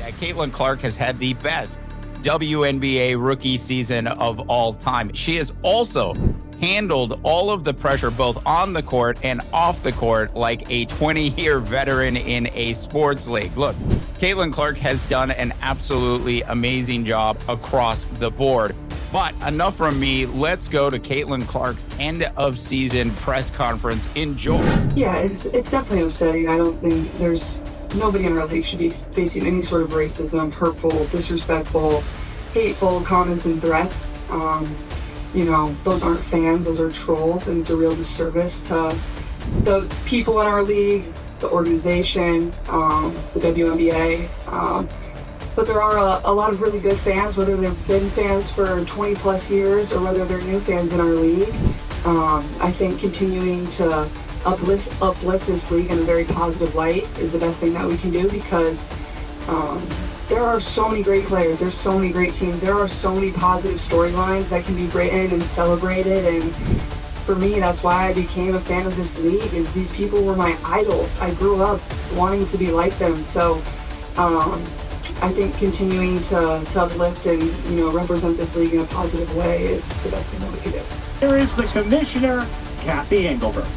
that Caitlin Clark has had the best WNBA rookie season of all time. She has also handled all of the pressure both on the court and off the court like a 20-year veteran in a sports league. Look, Caitlin Clark has done an absolutely amazing job across the board. But enough from me. Let's go to Caitlin Clark's end of season press conference. Enjoy. Yeah, it's definitely upsetting. I don't think nobody in our league should be facing any sort of racism, hurtful, disrespectful, hateful comments and threats. Those aren't fans, those are trolls, and it's a real disservice to the people in our league, the organization, the WNBA. But there are a lot of really good fans, whether they've been fans for 20 plus years or whether they're new fans in our league. I think continuing to uplift this league in a very positive light is the best thing that we can do, because there are so many great players, there's so many great teams, there are so many positive storylines that can be written and celebrated. And for me, that's why I became a fan of this league, is these people were my idols. I grew up wanting to be like them. So I think continuing to uplift and represent this league in a positive way is the best thing that we can do. Here is the commissioner, Kathy Engelberg.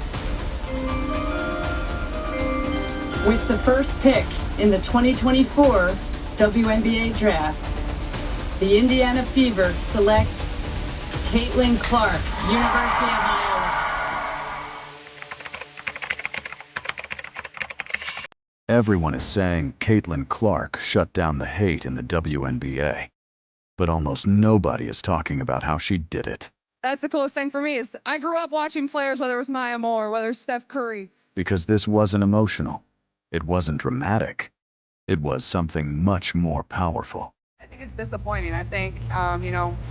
With the first pick in the 2024 WNBA draft, the Indiana Fever select Caitlin Clark, University of Iowa. Everyone is saying Caitlin Clark shut down the hate in the WNBA, but almost nobody is talking about how she did it. That's the coolest thing for me, is I grew up watching players, whether it was Maya Moore, whether it's Steph Curry. Because this wasn't emotional. It wasn't dramatic. It was something much more powerful. I think it's disappointing. I think,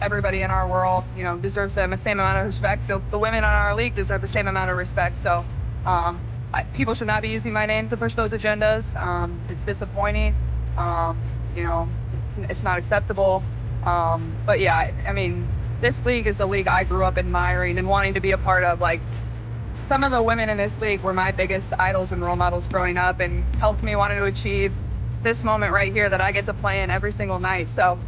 everybody in our world, deserves the same amount of respect. The women on our league deserve the same amount of respect. So people should not be using my name to push those agendas. It's disappointing. It's not acceptable. But yeah, this league is a league I grew up admiring and wanting to be a part of. Like, some of the women in this league were my biggest idols and role models growing up and helped me want to achieve this moment right here that I get to play in every single night. So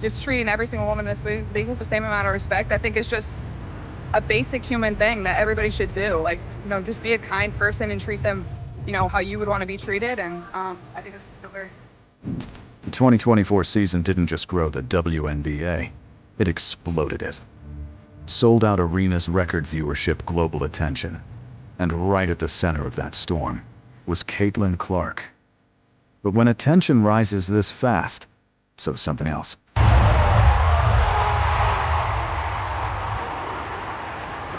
just treating every single woman in this league with the same amount of respect, I think is just a basic human thing that everybody should do. Like, just be a kind person and treat them, how you would want to be treated. And I think it's still very... The 2024 season didn't just grow the WNBA, it exploded it. Sold out arenas, record viewership, global attention. And right at the center of that storm was Caitlin Clark. But when attention rises this fast, so does something else. The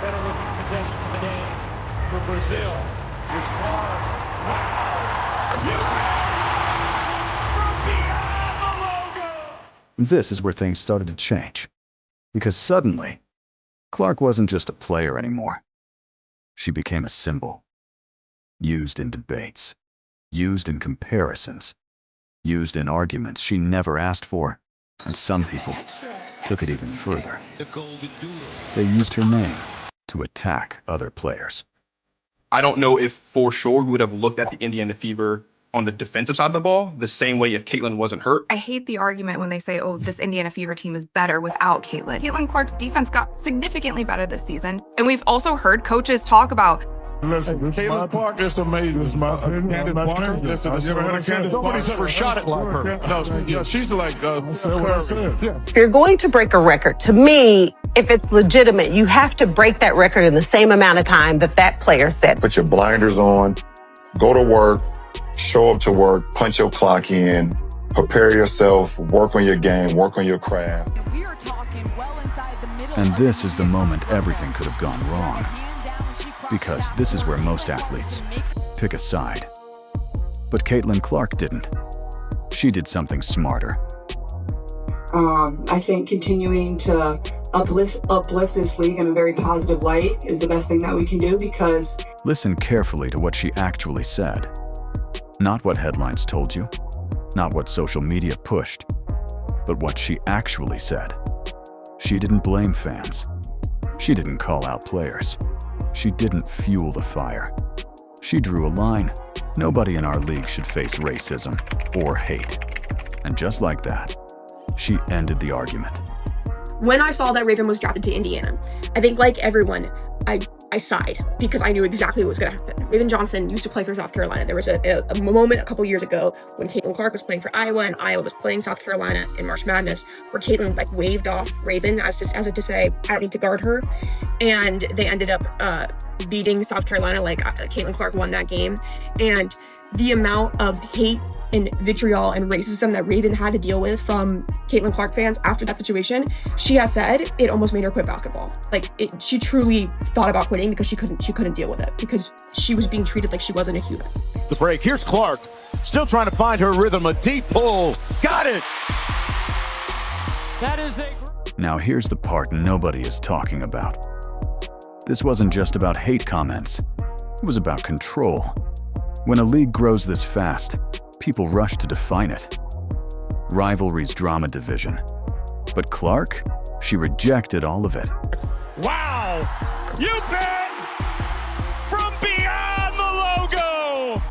better looking possessions of the day for Brazil. Here's Clark. Wow! From beyond the logo! And this is where things started to change. Because suddenly, Clark wasn't just a player anymore. She became a symbol. Used in debates. Used in comparisons. Used in arguments she never asked for. And some people took it even further. They used her name to attack other players. I don't know if for sure we would have looked at the Indiana Fever on the defensive side of the ball the same way if Caitlin wasn't hurt. I hate the argument when they say, oh, this Indiana Fever team is better without Caitlin. Caitlin Clark's defense got significantly better this season. And we've also heard coaches talk about, Listen, Caitlin Clark is amazing. This is my opinion. Nobody's ever shot it like her. No, she's like, If you're going to break a record, to me, if it's legitimate, you have to break that record in the same amount of time that player said. Put your blinders on, go to work, show up to work, punch your clock in, prepare yourself, work on your game, work on your craft. And this is the moment everything could have gone wrong. Because this is where most athletes pick a side. But Caitlin Clark didn't. She did something smarter. I think continuing to uplift this league in a very positive light is the best thing that we can do, because... Listen carefully to what she actually said. Not what headlines told you, not what social media pushed, but what she actually said. She didn't blame fans. She didn't call out players. She didn't fuel the fire. She drew a line Nobody in our league should face racism or hate. And just like that, she ended the argument. When I saw that Raven was drafted to Indiana, I think like everyone, I sighed because I knew exactly what was going to happen. Raven Johnson used to play for South Carolina. There was a moment a couple years ago when Caitlin Clark was playing for Iowa and Iowa was playing South Carolina in March Madness, where Caitlin like waved off Raven as if to say, I don't need to guard her. And they ended up beating South Carolina. Like Caitlin Clark won that game. And the amount of hate and vitriol and racism that Raven had to deal with from Caitlin Clark fans after that situation, she has said it almost made her quit basketball. Like she truly thought about quitting because she couldn't deal with it because she was being treated like she wasn't a human. The break. Here's Clark, still trying to find her rhythm. A deep pull. Got it. That is a... Now here's the part nobody is talking about. This wasn't just about hate comments. It was about control. When a league grows this fast, people rush to define it. Rivalries, drama, division. But Clark, she rejected all of it. Wow! You've been from beyond the logo!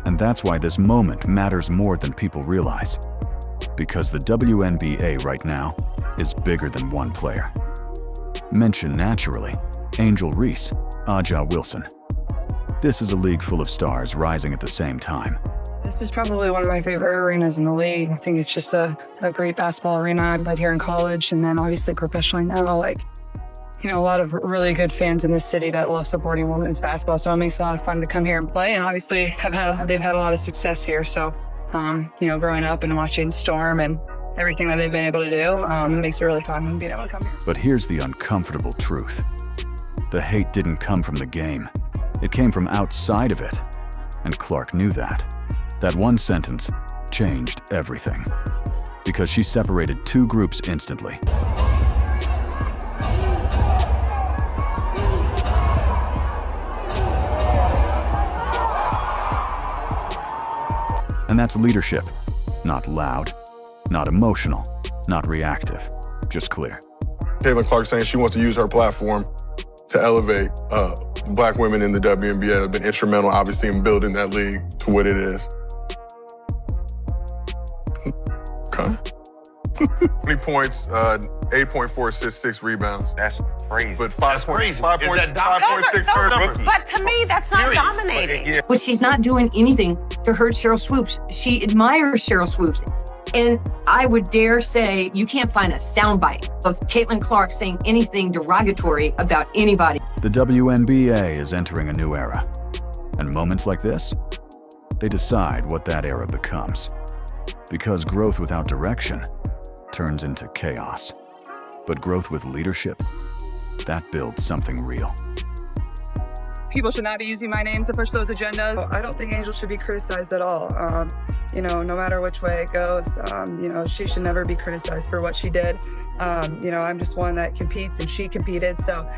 And that's why this moment matters more than people realize. Because the WNBA right now is bigger than one player. Mention naturally, Angel Reese, Aja Wilson. This is a league full of stars rising at the same time. This is probably one of my favorite arenas in the league. I think it's just a great basketball arena. I played here in college and then obviously professionally now. Like, you know, a lot of really good fans in this city that love supporting women's basketball. So it makes it a lot of fun to come here and play. And obviously they've had a lot of success here. So, you know, growing up and watching Storm and everything that they've been able to do, it makes it really fun being able to come here. But here's the uncomfortable truth. The hate didn't come from the game. It came from outside of it. And Clark knew that. That one sentence changed everything. Because she separated two groups instantly. And that's leadership. Not loud, not emotional, not reactive, just clear. Caitlin Clark saying she wants to use her platform to elevate Black women in the WNBA have been instrumental, obviously, in building that league to what it is. Okay. 20 points, 8.4 assists, 6 rebounds. That's crazy. But 5.6 for a rookie. But to me, that's not dominating. Yeah. But she's not doing anything to hurt Cheryl Swoops. She admires Cheryl Swoops. And I would dare say you can't find a soundbite of Caitlin Clark saying anything derogatory about anybody. The WNBA is entering a new era. And moments like this, they decide what that era becomes. Because growth without direction turns into chaos. But growth with leadership, that builds something real. People should not be using my name to push those agendas. I don't think Angel should be criticized at all. You know, no matter which way it goes, you know, she should never be criticized for what she did. You know, I'm just one that competes and she competed. So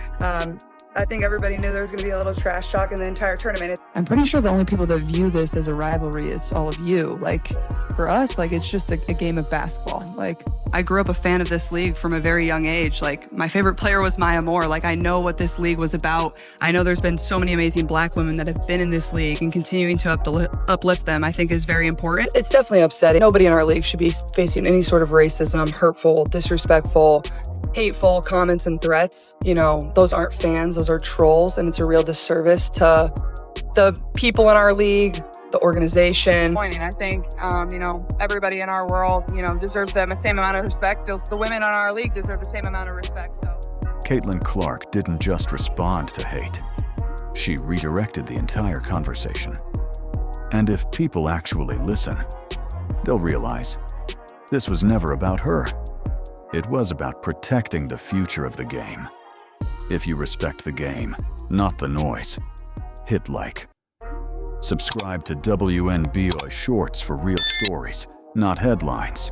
I think everybody knew there was going to be a little trash talk in the entire tournament. I'm pretty sure the only people that view this as a rivalry is all of you. Like, for us, like, it's just a game of basketball. Like, I grew up a fan of this league from a very young age. Like, my favorite player was Maya Moore. Like, I know what this league was about. I know there's been so many amazing Black women that have been in this league, and continuing to uplift them, I think, is very important. It's definitely upsetting. Nobody in our league should be facing any sort of racism, hurtful, disrespectful, hateful comments and threats. You know, those aren't fans, those are trolls, and it's a real disservice to the people in our league, the organization. I think, you know, everybody in our world, you know, deserves the same amount of respect. The women in our league deserve the same amount of respect, so. Caitlin Clark didn't just respond to hate. She redirected the entire conversation. And if people actually listen, they'll realize this was never about her. It was about protecting the future of the game. If you respect the game, not the noise, hit like. Subscribe to WNBA Shorts for real stories, not headlines.